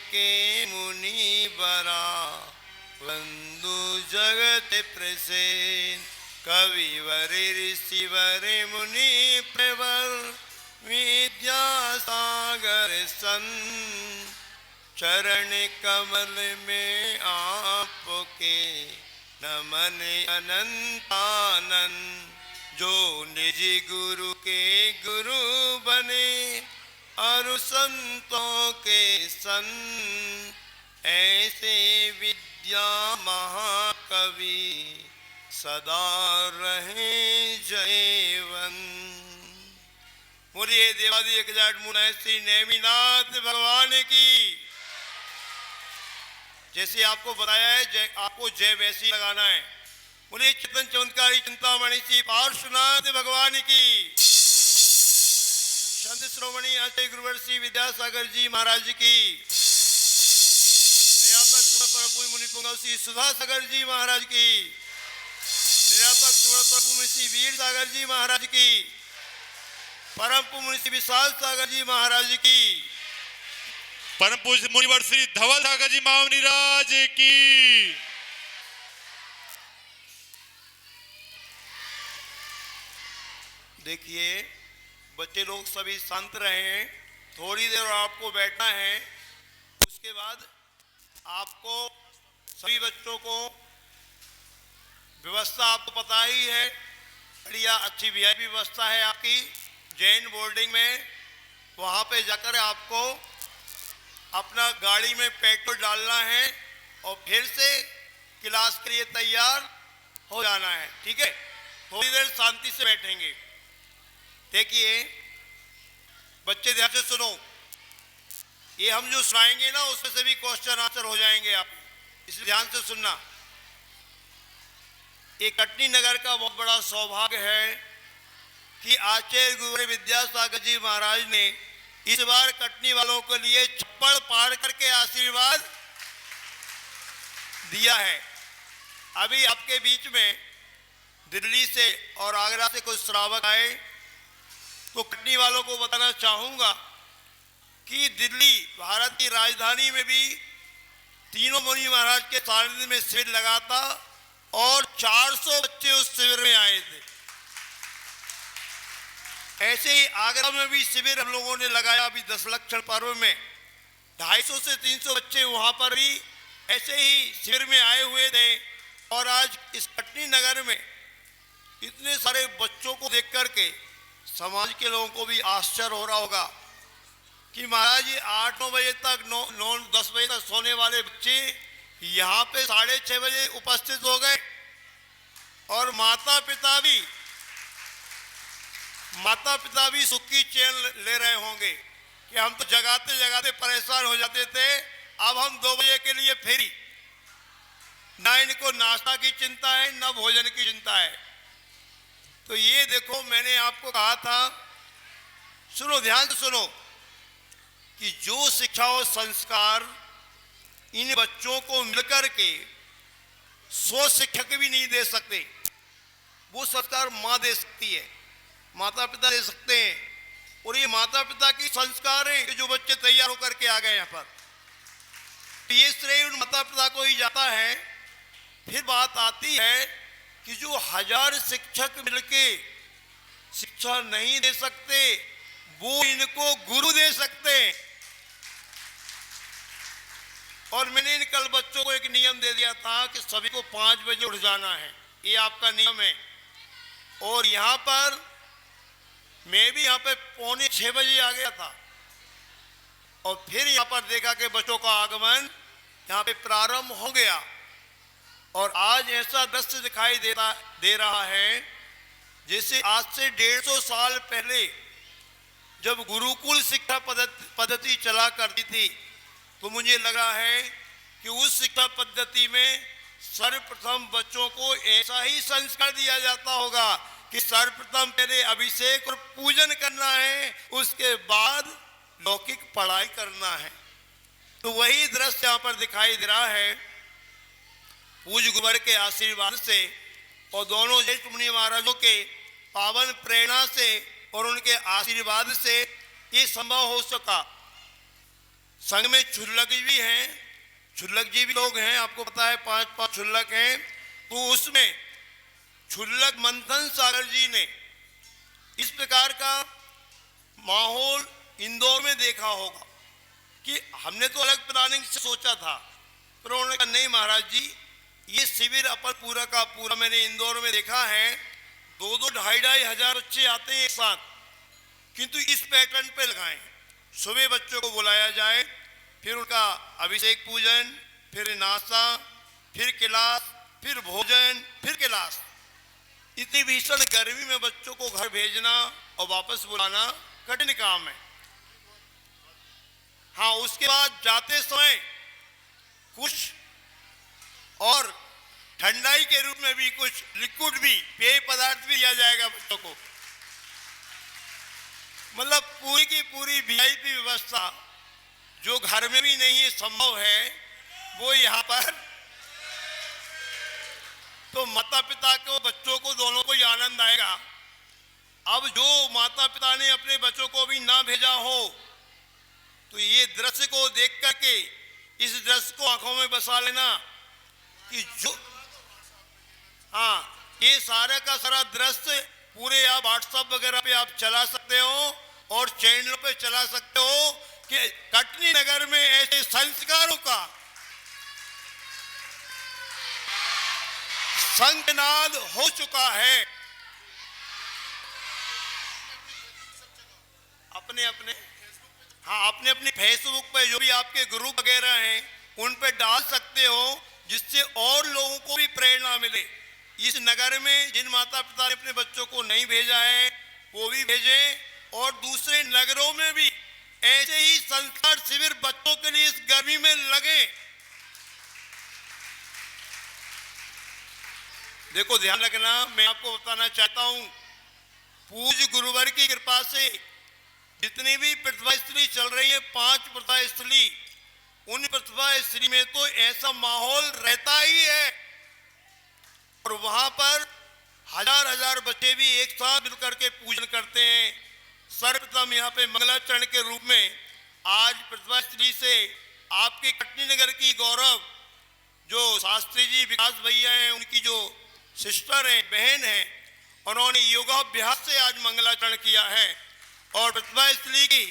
के मुनि बरा वंदु जगत प्रसेन कविवर ऋषिवर मुनि प्रवर विद्या सागर सन चरण कमल में आपके नमन अनंतानंद जो निज गुरु के गुरु बने और संतों के संत ऐसे विद्या महाकवि सदा रहे जयवंत। बोलिए देवादी एक जाट मुनि श्री नेमिनाथ भगवान की। जैसे आपको बताया है आपको जय वैसी लगाना है। बोलिए चितन चमत्कारी चिंतामणि श्री पार्श्वनाथ भगवान की। संत श्रोमणी आचार्य गुरुवर श्री विद्यासागर जी महाराज की। परम पूज्य मुनि पुंगव श्री सुधा सागर जी महाराज की। निरापक प्रभु श्री वीर सागर जी महाराज की। परम पूज्य मुनि श्री विशाल सागर जी महाराज की। परम पूज्य मुनिवर श्री धवल सागर जी महाराज की। देखिए बच्चे लोग सभी शांत रहे। थोड़ी देर आपको बैठना है। उसके बाद आपको सभी बच्चों को व्यवस्था आपको पता ही है। बढ़िया अच्छी वीआईपी व्यवस्था है आपकी जैन बोर्डिंग में। वहाँ पे जाकर आपको अपना गाड़ी में पेट्रोल डालना है और फिर से क्लास के लिए तैयार हो जाना है। ठीक है, थोड़ी देर शांति से बैठेंगे। देखिए बच्चे ध्यान से सुनो। ये हम जो सुनाएंगे ना उसमें से भी क्वेश्चन आंसर हो जाएंगे आप, इसलिए ध्यान से सुनना। ये कटनी नगर का बहुत बड़ा सौभाग्य है कि आचार्य गुरु विद्यासागर जी महाराज ने इस बार कटनी वालों के लिए छप्पड़ पार करके आशीर्वाद दिया है। अभी आपके बीच में दिल्ली से और आगरा से कुछ श्रावक आए, तो कटनी वालों को बताना चाहूंगा कि दिल्ली भारत की राजधानी में भी तीनों मुनि महाराज के सानिध्य में शिविर लगा था और 400 बच्चे उस शिविर में आए थे। ऐसे ही आगरा में भी शिविर हम लोगों ने लगाया अभी 10 लक्षण पर्व में। 250 से 300 बच्चे वहां पर भी ऐसे ही शिविर में आए हुए थे। और आज इस कटनी नगर में इतने सारे बच्चों को देख करके समाज के लोगों को भी आश्चर्य हो रहा होगा कि महाराज ये 8-9 बजे तक 9-10 बजे तक सोने वाले बच्चे यहाँ पे 6:30 बजे उपस्थित हो गए। और माता पिता भी सुख की चैन ले रहे होंगे कि हम तो जगाते जगाते परेशान हो जाते थे, अब हम 2 बजे के लिए फ्री। ना इनको नाश्ता की चिंता है ना भोजन की चिंता है। तो ये देखो मैंने आपको कहा था, सुनो ध्यान से सुनो, कि जो शिक्षा और संस्कार इन बच्चों को मिलकर के 100 शिक्षक भी नहीं दे सकते, वो संस्कार माँ दे सकती है, माता पिता दे सकते हैं। और ये माता पिता की संस्कार है कि जो बच्चे तैयार होकर के आ गए यहाँ पर, ये श्रेय उन माता पिता को ही जाता है। फिर बात आती है कि जो 1000 शिक्षक मिलके शिक्षा नहीं दे सकते, वो इनको गुरु दे सकते हैं। और मैंने इन कल बच्चों को एक नियम दे दिया था कि सभी को 5 बजे उठ जाना है, ये आपका नियम है। और यहाँ पर मैं भी यहाँ पे 5:45 बजे आ गया था और फिर यहाँ पर देखा कि बच्चों का आगमन यहाँ पे प्रारंभ हो गया। और आज ऐसा दृश्य दिखाई दे रहा है जैसे आज से 150 साल पहले जब गुरुकुल शिक्षा पद्धति चला करती थी, तो मुझे लगा है कि उस शिक्षा पद्धति में सर्वप्रथम बच्चों को ऐसा ही संस्कार दिया जाता होगा कि सर्वप्रथम पहले अभिषेक और पूजन करना है, उसके बाद लौकिक पढ़ाई करना है। तो वही दृश्य यहाँ पर दिखाई दे रहा है। पूज्य गुरुवर के आशीर्वाद से और दोनों ज्येष्ठ मुनि महाराजों के पावन प्रेरणा से और उनके आशीर्वाद से ये संभव हो सका। संघ में क्षुल्लक जी भी हैं, क्षुल्लक जी भी लोग हैं, आपको पता है 5 क्षुल्लक हैं। तो उसमें क्षुल्लक मंथन सागर जी ने इस प्रकार का माहौल इंदौर में देखा होगा कि हमने तो अलग प्लानिंग से सोचा था, पर उन्होंने कहा नहीं महाराज जी, ये शिविर अपन पूरा का पूरा मैंने इंदौर में देखा है, 2-2, 2,500 हजार बच्चे आते हैं एक साथ, किंतु इस पैटर्न पे लगाएं। सुबह बच्चों को बुलाया जाए, फिर उनका अभिषेक पूजन, फिर नाश्ता, फिर क्लास, फिर भोजन, फिर क्लास। इतनी भीषण गर्मी में बच्चों को घर भेजना और वापस बुलाना कठिन काम है। हाँ, उसके बाद जाते समय कुछ और ठंडाई के रूप में भी कुछ लिक्विड भी, पेय पदार्थ भी दिया जाएगा बच्चों को। मतलब पूरी की पूरी वीआईपी व्यवस्था जो घर में भी नहीं संभव है, वो यहाँ पर। तो माता पिता को, बच्चों को, दोनों को ही आनंद आएगा। अब जो माता पिता ने अपने बच्चों को भी ना भेजा हो, तो ये दृश्य को देख करके इस दृश्य को आंखों में बसा लेना कि जो, हाँ, ये सारा का सारा दृश्य पूरे आप व्हाट्सएप वगैरह पे आप चला सकते हो और चैनलों पे चला सकते हो कि कटनी नगर में ऐसे संस्कारों का संगनाद हो चुका है। अपने अपने फेसबुक पे जो भी आपके ग्रुप वगैरह हैं उन पे डाल सकते हो, जिससे और लोगों को भी प्रेरणा मिले। इस नगर में जिन माता पिता ने अपने बच्चों को नहीं भेजा है वो भी भेजें, और दूसरे नगरों में भी ऐसे ही संस्कार शिविर बच्चों के लिए इस गर्मी में लगे। देखो ध्यान रखना, मैं आपको बताना चाहता हूं, पूज्य गुरुवर की कृपा से जितनी भी प्रतिभा स्थली चल रही है, 5 प्रतिभा स्थली, उन प्रतिभा स्थली में तो ऐसा माहौल रहता ही है, और वहां पर हजार बच्चे भी एक साथ मिलकर के पूजन करते हैं। सर्वप्रथम यहाँ पे मंगलाचरण के रूप में आज प्रतिभा स्थली से आपके कटनी नगर की गौरव जो शास्त्री जी विकास भैया हैं, उनकी जो सिस्टर हैं, बहन हैं, उन्होंने योगाभ्यास से आज मंगलाचरण किया है, और प्रतिभा स्थली की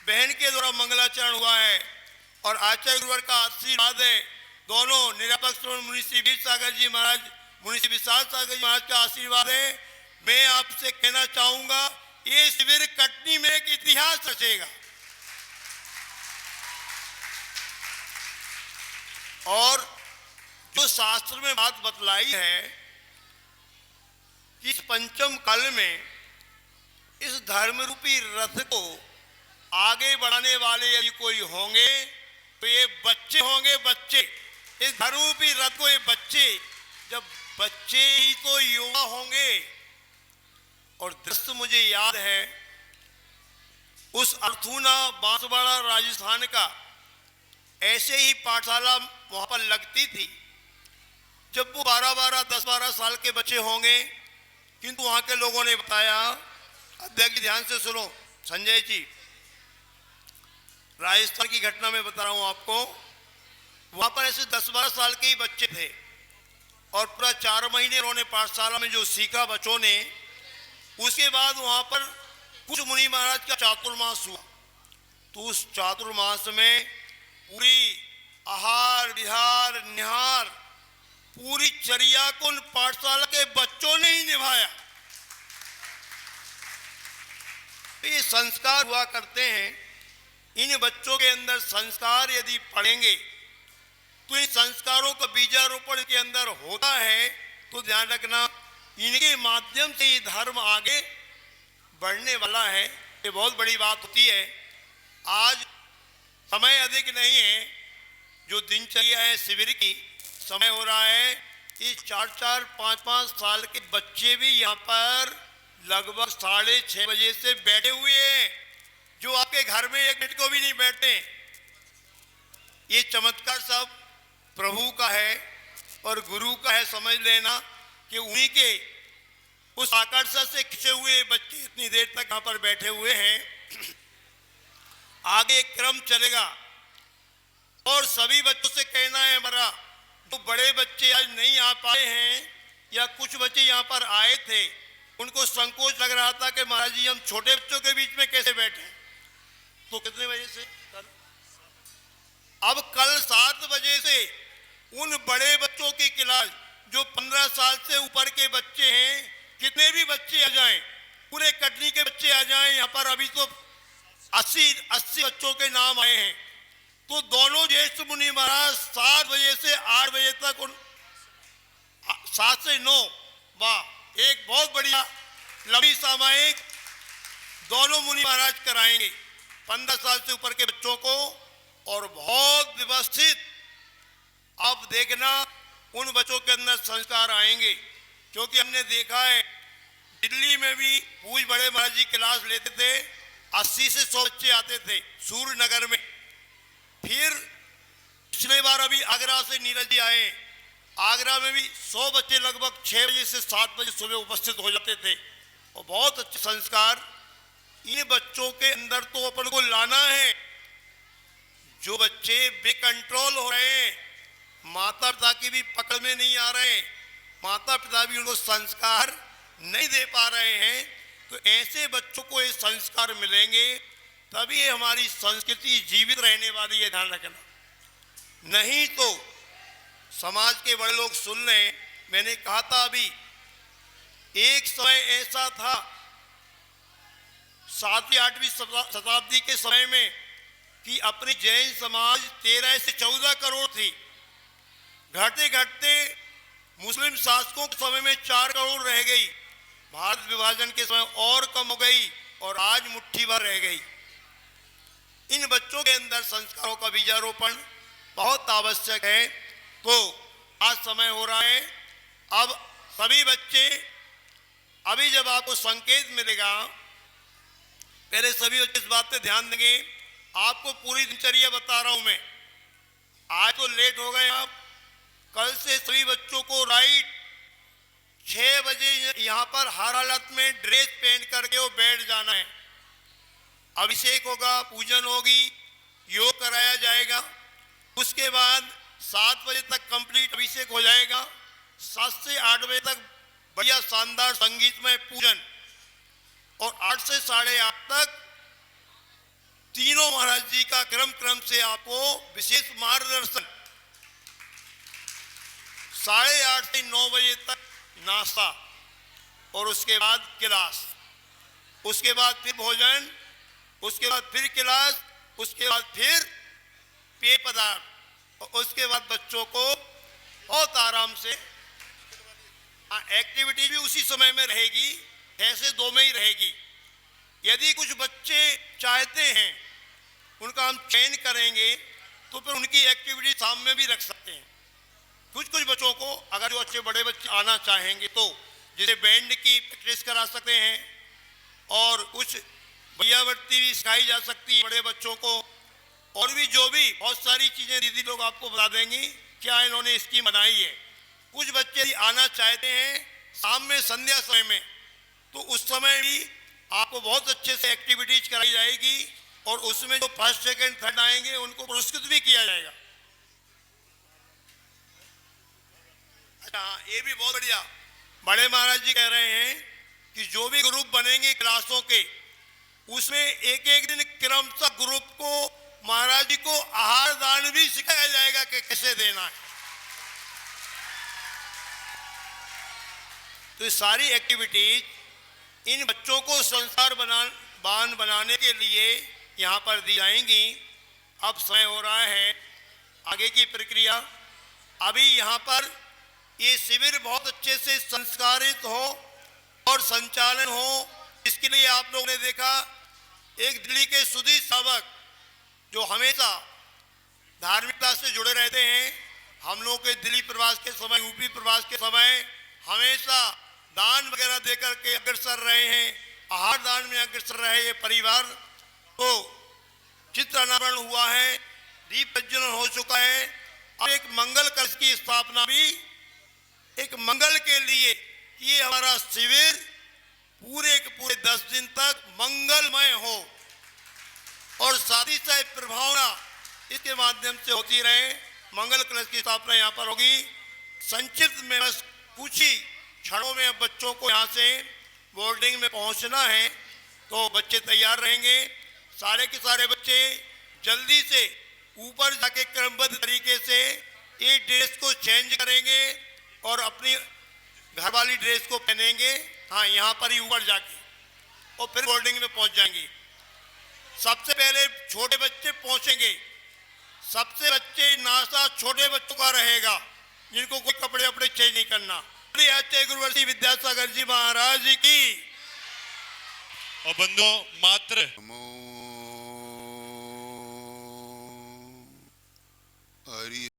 बहन के द्वारा मंगलाचरण हुआ है, और आचार्य गुरुवर का आशीर्वाद है। दोनों निरापक्ष मुनि श्री वीर सागर जी महाराज, मुनि श्री विशाल सागर जी महाराज का आशीर्वाद है। मैं आपसे कहना चाहूंगा, ये शिविर कटनी में एक इतिहास रचेगा, और जो शास्त्र में बात बतलाई है कि इस पंचम काल में इस धर्म रूपी रथ को आगे बढ़ाने वाले यदि कोई होंगे तो ये बच्चे होंगे। बच्चे, इस धर्म रूपी रथ को ये बच्चे, जब बच्चे ही तो युवा होंगे। और दृश्य मुझे याद है उस अर्थूना बांसवाड़ा राजस्थान का, ऐसे ही पाठशाला वहां पर लगती थी। जब वो 10-12 साल के बच्चे होंगे, किंतु वहां के लोगों ने बताया, अध्यक्ष ध्यान से सुनो, संजय जी, राजस्थान की घटना में बता रहा हूं आपको। वहां पर ऐसे 10-12 साल के ही बच्चे थे, और पूरा 4 महीने उन्होंने पाठशाला में जो सीखा बच्चों ने, उसके बाद वहां पर कुछ मुनि महाराज का चातुर्मास हुआ। तो उस चातुर्मास में पूरी आहार विहार निहार पूरी चर्या को उन पाठशाला के बच्चों ने ही निभाया। ये संस्कार हुआ करते हैं। इन बच्चों के अंदर संस्कार यदि पड़ेंगे तो इन संस्कारों का बीजारोपण के अंदर होता है। तो ध्यान रखना, इनके माध्यम से ये धर्म आगे बढ़ने वाला है। ये बहुत बड़ी बात होती है। आज समय अधिक नहीं है, जो दिनचर्या है शिविर की, समय हो रहा है। इस 4-4, 5-5 साल के बच्चे भी यहाँ पर लगभग 6:30 बजे से बैठे हुए हैं, जो आपके घर में 1 मिनट को भी नहीं बैठते। ये चमत्कार सब प्रभु का है और गुरु का है। समझ लेना कि उन्हीं के उस आकर्षण से खिंचे हुए बच्चे इतनी देर तक यहाँ पर बैठे हुए हैं। आगे क्रम चलेगा। और सभी बच्चों से कहना है हमारा, जो बड़े बच्चे आज नहीं आ पाए हैं या कुछ बच्चे यहाँ पर आए थे, उनको संकोच लग रहा था कि महाराज जी हम छोटे बच्चों के बीच में कैसे बैठे, तो कितने बजे से अब कल 7 बजे से उन बड़े बच्चों की क्लास जो 15 साल से ऊपर के बच्चे हैं, कितने भी बच्चे आ जाएं, पूरे कटनी के बच्चे आ जाएं यहाँ पर, अभी तो 80 बच्चों के नाम आए हैं। तो दोनों ज्येष्ठ मुनि महाराज 7 बजे से 8 बजे तक 7 से 9 वाह एक बहुत बढ़िया लंबी सामायिक दोनों मुनि महाराज कराएंगे 15 साल से ऊपर के बच्चों को, और बहुत व्यवस्थित आप देखना उन बच्चों के अंदर संस्कार आएंगे। क्योंकि हमने देखा है दिल्ली में भी पूज बड़े महाराज जी क्लास लेते थे, 80 से 100 बच्चे आते थे सूर्य नगर में। फिर पिछले बार अभी आगरा से नीरज जी आए, आगरा में भी 100 बच्चे लगभग 6 बजे से 7 बजे सुबह उपस्थित हो जाते थे, और बहुत अच्छे संस्कार इन बच्चों के अंदर तो अपन को लाना है। जो बच्चे बेकंट्रोल हो रहे हैं, माता पिता की भी पकड़ में नहीं आ रहे, माता पिता भी उनको संस्कार नहीं दे पा रहे हैं, तो ऐसे बच्चों को ये संस्कार मिलेंगे, तभी ये हमारी संस्कृति जीवित रहने वाली है, ध्यान रखना। नहीं तो समाज के बड़े लोग सुन लें, मैंने कहा था अभी एक समय ऐसा था 7वीं 8वीं शताब्दी के समय में कि अपनी जैन समाज 13 से 14 करोड़ थी, घटते घटते मुस्लिम शासकों के समय में 4 करोड़ रह गई, भारत विभाजन के समय और कम हो गई, और आज मुट्ठी भर रह गई। इन बच्चों के अंदर संस्कारों का बीजारोपण बहुत आवश्यक है। तो आज समय हो रहा है, अब सभी बच्चे, अभी जब आपको संकेत मिलेगा, पहले सभी बच्चे इस बात पे ध्यान देंगे, आपको पूरी दिनचर्या बता रहा हूं मैं। आज तो लेट हो गए आप, कल से सभी बच्चों को राइट 6 बजे यहाँ पर हर हालत में ड्रेस पहन करके वो बैठ जाना है। अभिषेक होगा, पूजन होगी, योग कराया जाएगा, उसके बाद 7 बजे तक कंप्लीट अभिषेक हो जाएगा, 7 से 8 बजे तक बढ़िया शानदार संगीतमय पूजन, और 8 से 8:30 तक तीनों महाराज जी का क्रम से आपको विशेष मार्गदर्शन, 8:30 से 9 बजे तक नाश्ता, और उसके बाद क्लास, उसके बाद फिर भोजन, उसके बाद फिर क्लास, उसके बाद फिर पेय पदार्थ, और उसके बाद बच्चों को बहुत आराम से एक्टिविटी भी उसी समय में रहेगी, 6 से 2 में ही रहेगी। यदि कुछ बच्चे चाहते हैं, उनका हम चयन करेंगे, तो फिर उनकी एक्टिविटी शाम में भी रख सकते हैं। कुछ बच्चों को अगर जो अच्छे बड़े बच्चे आना चाहेंगे तो जैसे बैंड की प्रैक्टिस करा सकते हैं, और कुछ भैयावृत्ति भी सिखाई जा सकती है बड़े बच्चों को, और भी जो भी बहुत सारी चीज़ें दीदी लोग आपको बता देंगी क्या इन्होंने स्कीम बनाई है। कुछ बच्चे यदि आना चाहते हैं शाम में संध्या समय में, तो उस समय भी आपको बहुत अच्छे से एक्टिविटीज कराई जाएगी, और उसमें जो फर्स्ट सेकंड थर्ड आएंगे उनको पुरस्कृत भी किया जाएगा। अच्छा, ये भी बहुत बढ़िया, बड़े महाराज जी कह रहे हैं कि जो भी ग्रुप बनेंगे क्लासों के, उसमें एक दिन क्रमशः ग्रुप को महाराज जी को आहार दान भी सिखाया जाएगा कि कैसे देना है। तो सारी एक्टिविटीज इन बच्चों को संस्कारवान बनाने के लिए यहाँ पर दी जाएंगी। अब समय हो रहा है आगे की प्रक्रिया। अभी यहाँ पर ये शिविर बहुत अच्छे से संस्कारित हो और संचालन हो, इसके लिए आप लोगों ने देखा एक दिल्ली के सुधीर सावक जो हमेशा धार्मिकता से जुड़े रहते हैं, हम लोगों के दिल्ली प्रवास के समय, यूपी प्रवास के समय हमेशा दान वगैरह देकर के अग्रसर रहे हैं, आहार दान में अग्रसर रहे ये परिवार। तो चित्र अनावरण हुआ है, दीप प्रज्वलन हो चुका है, अब एक मंगल कलश की स्थापना भी एक मंगल के लिए, ये हमारा शिविर पूरे 10 दिन तक मंगलमय हो, और शादी से प्रभावना इसके माध्यम से होती रहे। मंगल कलश की स्थापना यहाँ पर होगी। संक्षिप्त में बस कुछ ही क्षणों में अब बच्चों को यहाँ से बोर्डिंग में पहुँचना है, तो बच्चे तैयार रहेंगे। सारे के सारे बच्चे जल्दी से ऊपर जाके क्रमबद्ध तरीके से ये ड्रेस को चेंज करेंगे और अपनी घर वाली ड्रेस को पहनेंगे। हाँ, यहाँ पर ही ऊपर जाके और फिर बोर्डिंग में पहुँच जाएंगे। सबसे पहले छोटे बच्चे पहुँचेंगे। सबसे बच्चे नाश्ता छोटे बच्चों का रहेगा, जिनको कोई कपड़े वपड़े चेंज नहीं करना। आचार्य गुरुवर्षी विद्यासागर जी महाराज की। और बंधुओं मात्र हरि